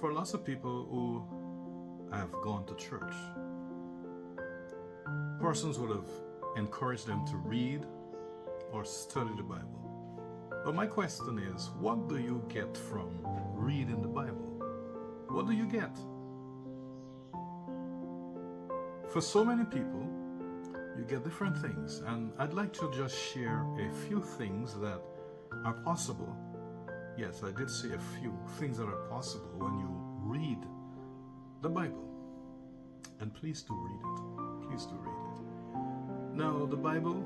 For lots of people who have gone to church, persons would have encouraged them to read or study the Bible. But my question is, what do you get from reading the Bible? What do you get? For so many people, you get different things, and I'd like to just share a few things that are possible. Yes, I did say a few things that are possible when you read the Bible. And please do read it. Please do read it. Now, the Bible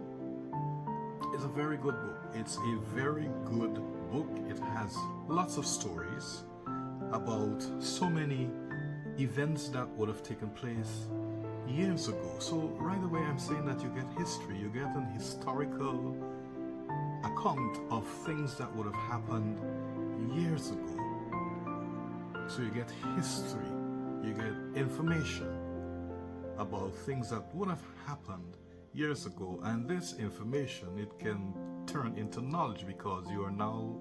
is a very good book. It's a very good book. It has lots of stories about so many events that would have taken place years ago. So right away I'm saying that you get history. You get an historical account of things that would have happened years ago. So you get history. You get information about things that would have happened years ago, and this information, it can turn into knowledge because you are now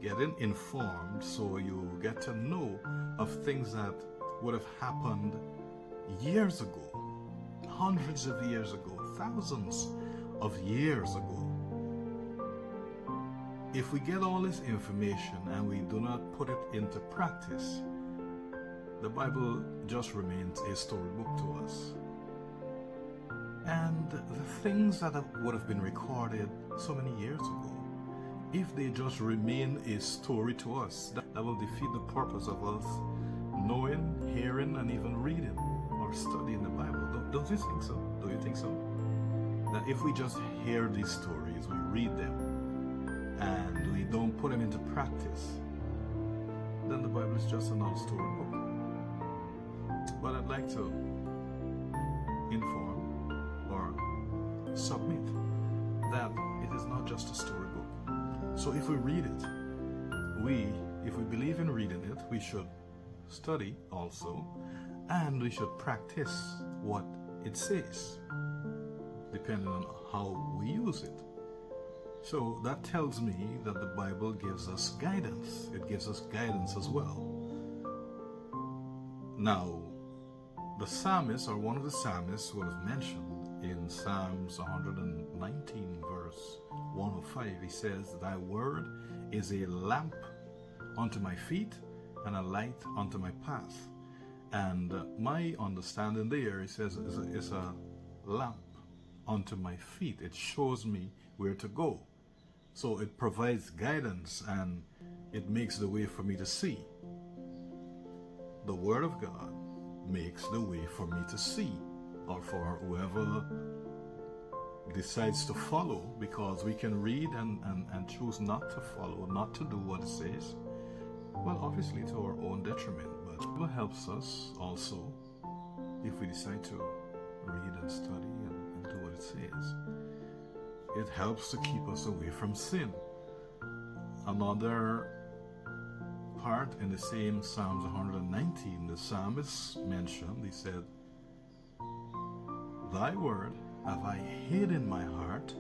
getting informed, so you get to know of things that would have happened years ago, hundreds of years ago, thousands of years ago. If we get all this information and we do not put it into practice, the Bible just remains a storybook to us. And the things that would have been recorded so many years ago, if they just remain a story to us, that will defeat the purpose of us knowing, hearing, and even reading or studying the Bible. Don't you think so? Do you think so? That if we just hear these stories, we read them, and we don't put them into practice, then the Bible is just another storybook. But I'd like to inform or submit that it is not just a storybook. So if we read it, if we believe in reading it, we should study also, and we should practice what it says, depending on how we use it. So that tells me that the Bible gives us guidance. It gives us guidance as well. Now, the psalmist, or one of the psalmists, would have mentioned in Psalms 119 verse 105, he says, "Thy word is a lamp unto my feet and a light unto my path." And my understanding there, he says, is a lamp unto my feet. It shows me where to go. So it provides guidance and it makes the way for me to see. The Word of God makes the way for me to see, or for whoever decides to follow, because we can read and choose not to follow, not to do what it says. Well, obviously to our own detriment, but it helps us also if we decide to read and study and do what it says. It helps to keep us away from sin. Another part in the same Psalms 119, the psalmist mentioned, he said, "Thy word have I hid in my heart,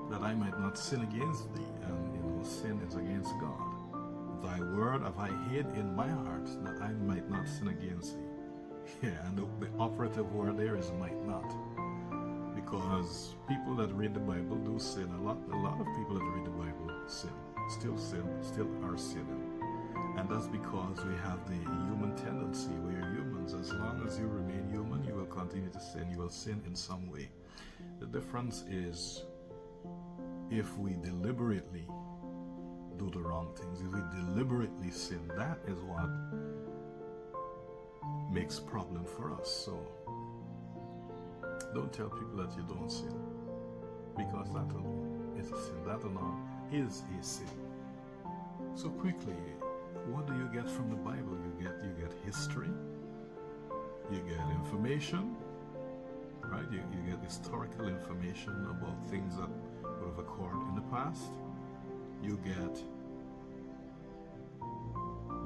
that I might not sin against thee." And sin is against God. "Thy word have I hid in my heart, that I might not sin against thee." Yeah, and the operative word there is "might not." Because people that read the Bible do sin. A lot of people that read the Bible sin, still are sinning. And that's because we have the human tendency. We are humans. As long as you remain human, you will continue to sin. You will sin in some way. The difference is if we deliberately do the wrong things, if we deliberately sin, that is what makes problem for us. So don't tell people that you don't sin, because that alone is a sin. That alone is a sin. So quickly, what do you get from the Bible? You get history, you get information, right? You get historical information about things that would have occurred in the past. You get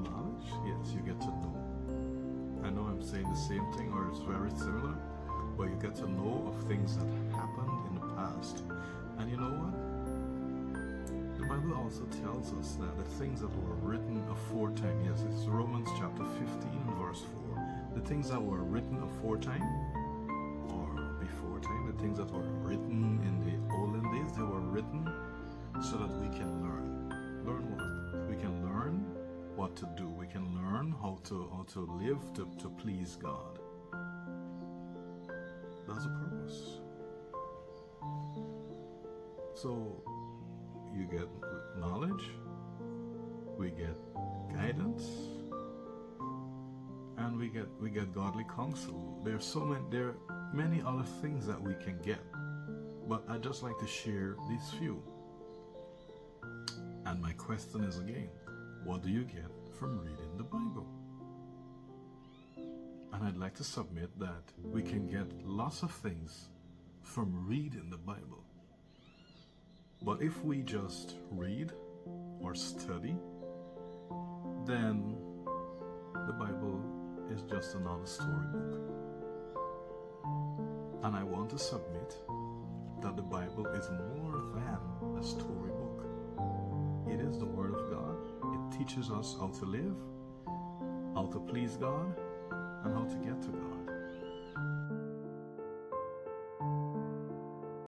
knowledge. Yes, you get to know. I know I'm saying the same thing, or it's very similar, but you get to know of things that happened in the past. And you know what? The Bible also tells us that the things that were written aforetime, yes, it's Romans chapter 15, verse 4. The things that were written aforetime, or before time, the things that were written in the olden days, they were written so that we can learn. Learn what? We can learn what to do. We can learn how to live to please God. That's the purpose. So you get knowledge, we get guidance, and we get godly counsel. There are many other things that we can get, but I'd just like to share these few. And my question is again, what do you get from reading the Bible? And I'd like to submit that we can get lots of things from reading the Bible. But if we just read or study, then the Bible is just another storybook. And I want to submit that the Bible is more than a storybook. It is the Word of God. It teaches us how to live, how to please God, and how to get to God.